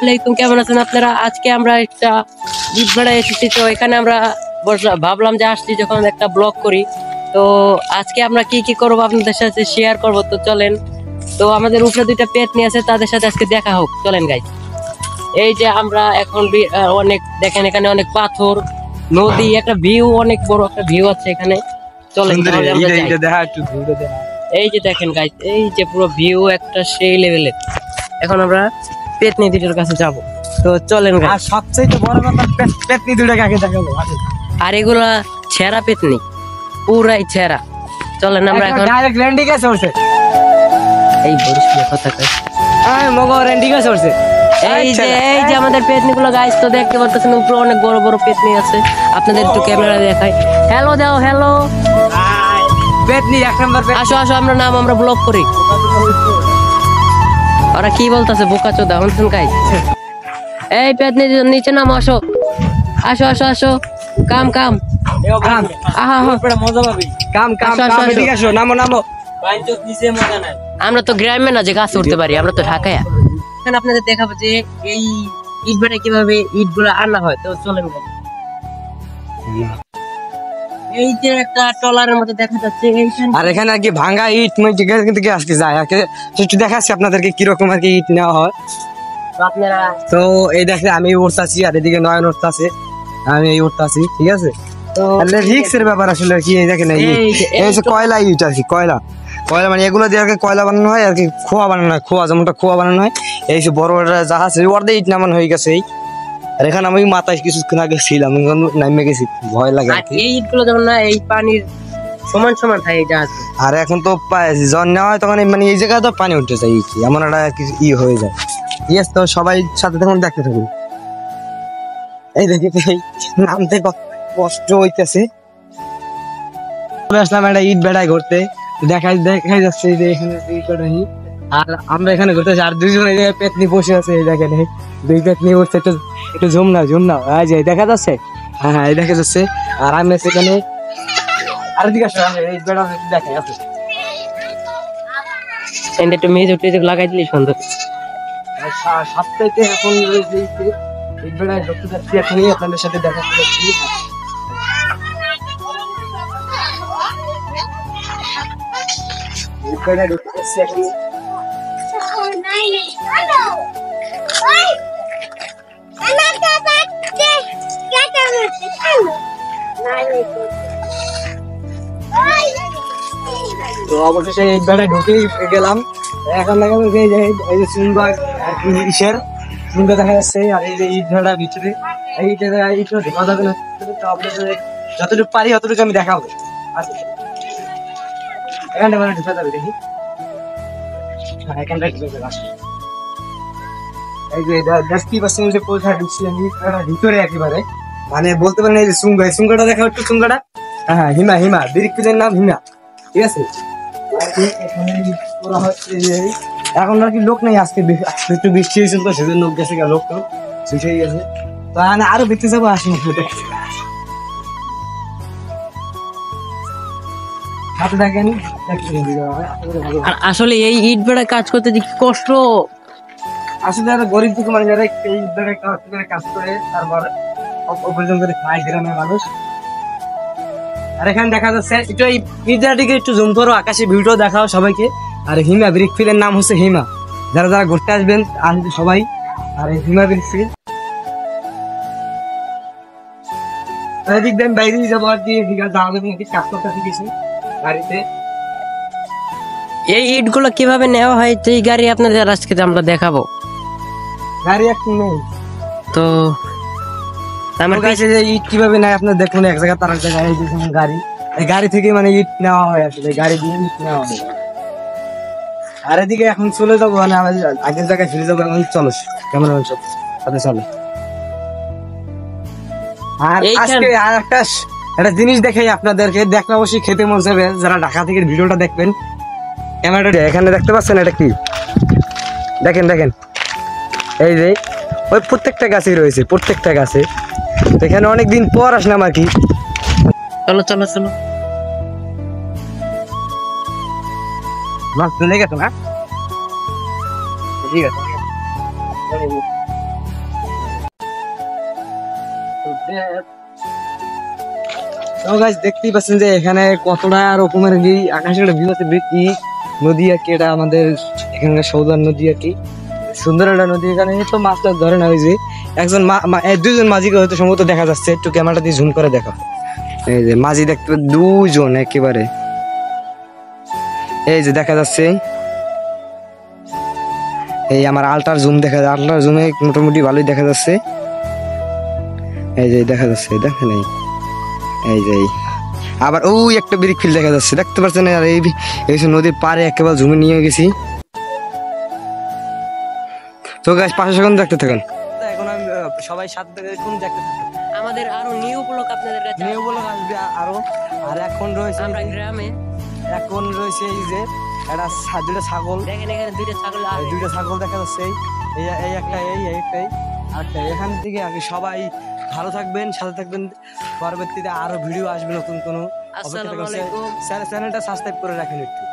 আলাইকুম, কেমন আছেন আপনারা? আজকে আমরা একটা ঈদ বেড়ায় এসেছি, তো এখানে আমরা ভাবলাম যে আসছি যখন একটা ব্লগ করি। তো আজকে আমরা কি কি করবো আপনাদের সাথে শেয়ার করবো, তো চলেন। তো আমাদের উপরে দুইটা পেট নিয়ে আছে, তাদের সাথে আজকে দেখা হোক, চলেন গাইস। এই যে আমরা এখন অনেক দেখেন, এখানে অনেক পাথর, নদী, একটা ভিউ, অনেক বড় একটা ভিউ আছে এখানে। চলেন এই যে দেখেন গাইস, এই যে পুরো ভিউ একটা সেই লেভেলের। এখন আমরা পেতনি দুটোর কাছে যাব, তো চলেন। আর সবচেয়ে বড় কথা, পেতনি দুটোকে আগে দেখাবো। আর এগুলা ছেঁড়া পেতনি, পুরাই ছেঁড়া। চলেন আমরা এখন ডাইরেক্ট ল্যান্ডিং এ চলছে। এই বরিশালের কথা কই, হ্যাঁ মগো ল্যান্ডিং এ চলছে। এই যে আমাদের পেতনি গুলো গাইস, তো দেখতে পাচ্ছেন উপরে অনেক বড় বড় পেতনি আছে। আপনাদের একটু ক্যামেরা দেখাই। হ্যালো দাও, হ্যালো পেতনি এক নাম্বার। আসো আসো, আমরা নাম, আমরা ব্লগ করি। ওরা কি বলতেছে বোকা চোদা, শুনছেন গাইস? এই পেতনি নিচে নামো, আসো আসো আসো আসো, কাম কাম আহা মজা পাবি। কাম কাম কাম, এদিকে আসো, নামো নামো। বাইঞ্চত নিচে মজা নাই। আমরা তো গ্রামে না যে গাছ উঠতে পারি, আমরা তো ঢাকায়। এখন আপনাদের দেখাবো যে এই ইট ভাটা কিভাবে ইট গুলো আনা হয়, তো চলেন। এই যে একটা ট্রলারের মধ্যে দেখা যাচ্ছে, আর এখানে আর কি ভাঙা ইট কিন্তু আজকে যায় আর কি, একটু দেখাচ্ছি আপনাদেরকে কিরকম আর কি ইট নেওয়া হয়। আপনারা তো এই দেখে আমি উঠতেছি, আর এদিকে নয়ন উঠতেছে, আমি এই উঠতেছি, ঠিক আছে? তো রিক্সের ব্যাপার আসলে কি, এই দেখেন এই হচ্ছে কয়লা ইট আর কি, কয়লা মানে এগুলো দিয়ে আর কি কয়লা বানানো হয় আর কি, খোয়া বানানো হয়, খোয়া যেমনটা খোয়া বানানো হয়। এই যে বড় বড় জাহাজ ওর ইট নামানো হয়ে গেছে। এই আর এখানে আমি মাথায় কিছুক্ষণ আগে ছিলাম, নামে গেছি, ভয় লাগে আর কি। এই ইট গুলো যখন না এই পানির সমান সমান থাকে জাহাজ, আর এখন তো জন নেওয়া হয় তখন মানে এই জায়গায় তো পানি উঠতে যায়, এমন একটা ই হয়ে যায়। ইয়েস, তো সবাই সাথে তখন দেখতে থাকুন। এই দেখি নামতে কষ্ট হইতেছে। আসলাম একটা ইট বেড়ায় ঘুরতে, দেখাই যাচ্ছে যে এখানে আর আমরা এখানে ঘুরতেছি, আর দুইজন এই জায়গায় পেতনি বসে আছে। এই দেখেন দুই পেতনি উঠছে, একটু ঝুম না এই যে দেখা যাচ্ছে, হ্যাঁ হ্যাঁ দেখা যাচ্ছে। আর আমি সেখানে আর দিকে আসলে এই বেড়া দেখে আছে, একটু মিউজিক টিউজিক লাগাই দিলে সুন্দর। সবথেকে এখন এই বেড়ায় ঢুকতে যাচ্ছি, এখনই আপনাদের সাথে দেখা করছি। তো অবশেষে এই বেড়ায় ঢুকেই গেলাম। এখন দেখা যাচ্ছে এই যে সুন্দর ইসের সুন্দর দেখা যাচ্ছে। আর এই যে ইট ভাড়া ভিতরে এইটা ঢোকা যাবে না, তো আপনাদের যতটুকু পারি ততটুকু আমি দেখাবো। এখানটা মানে ঢুকা যাবে, দেখি এখানটা ঢুকে যাবে। এই যে দেখতেই পাচ্ছেন যে কোথায় ঢুকছি আমি, ভিতরে একেবারে মানে বলতে পারেন এই যে সুঙ্গাটা দেখা একটু, সুঙ্গাটা হ্যাঁ হিমা বিরিক্তের নাম হিমা, ঠিক আছে? এখন আর কি লোক নেই, আজকে একটু বৃষ্টি হয়েছিল তো সেজন্য লোক গেছে, লোক তো শেষ হয়ে গেছে। তো আরো দেখতে যাবো, আসি আসলে এই ইট বেড়া কাজ করতে যে কি কষ্ট। আসলে যারা গরিব দুঃখ মানে যারা এই কাজ করে তারপর উপার্জন করে খায় গ্রামের মানুষ। আর এখানে দেখা যাচ্ছে একটু এই পিজাটিকে একটু জুম করো, আকাশে ভিউটাও দেখাও সবাইকে। আর হিমা ব্রিকফিলের নাম হচ্ছে হিমা, যারা যারা ঘুরতে আসবেন আসবে সবাই। আর এই হিমা ব্রিকফিল এদিক দিয়ে বাইরে যাবো আর কি, কাজ করতে শিখেছি গাড়িতে। এই ইট গুলো কিভাবে নেওয়া হয় সেই গাড়ি আপনাদের আজকে আমরা দেখাবো। গাড়ি একটু নেই তো আমার কাছে যে ইট কিভাবে নেয় আপনার দেখুন, এক জায়গা তার এক জায়গায় এই যে গাড়ি, এই গাড়ি থেকে মানে ইট নেওয়া হয় আসলে, গাড়ি দিয়ে ইট নেওয়া হয়। আর এদিকে এখন চলে যাবো মানে আগের জায়গায় ফিরে যাবো। এখন চলো কেমন সব সাথে চলো। আর আজকে আর একটা জিনিস দেখাই আপনাদেরকে, দেখলে অবশ্যই খেতে মন যাবে যারা ঢাকা থেকে ভিডিওটা দেখবেন। ক্যামেরাটা এখানে দেখতে পাচ্ছেন, এটা কি দেখেন এই যে ওই প্রত্যেকটা গাছই রয়েছে, প্রত্যেকটা গাছে। এখানে অনেকদিন পর আসলাম আর কি। চলো মাছ চলে গেছে না, ঠিক আছে। তো গাইস দেখতেই পাচ্ছেন যে এখানে কতটা রকমের আকাশের একটা ভিউ আছে, কি নদী আর কি, এটা আমাদের এখানকার সৌদার নদী আর কি, সুন্দর একটা নদী। এখানে তো মাছ টাছ ধরে না, ওই যে একজন দুইজন মাঝিকে হয়তো সম্ভবত দেখা যাচ্ছে, একটু ক্যামেরাটা দিয়ে জুম করে দেখো। এই যে মাঝি দেখতে দুজন একেবারে, এই যে দেখা যাচ্ছে। এই আমার আল্ট্রার জুম দেখা যায়, আল্ট্রার জুমে মোটামুটি ভালোই দেখা যাচ্ছে। এই যে দেখা যাচ্ছে, দেখেন এই যে আবার ওই একটা ব্রিক ফিল দেখা যাচ্ছে, দেখতে পাচ্ছেন। আর এই নদীর পাড়ে একেবারে জুমে নিয়ে গেছি। তো গাইস 5 সেকেন্ড দেখতে থাকেন। এখন আমি সবাই সাথে দেখতে থাকেন। আমাদের আরো নিউ ব্লগ আপনাদের কাছে নিউ বলে আসবে আরো। আর এখন রয়েছে আমরা গ্রামে, এখন রয়েছে এই যে একটা দুটো ছাগল, দেখেন এখানে দুইটা ছাগল এই আছে। দুইটা ছাগল দেখা যাচ্ছে। এই একটা একটাই আরেকটা। এখান থেকে আগে সবাই ভালো থাকবেন, সাথে থাকবেন। পরবর্তীতে আরো ভিডিও আসবে নতুন কোনো। আসসালামু আলাইকুম। চ্যানেলটা সাবস্ক্রাইব করে রাখেন একটু।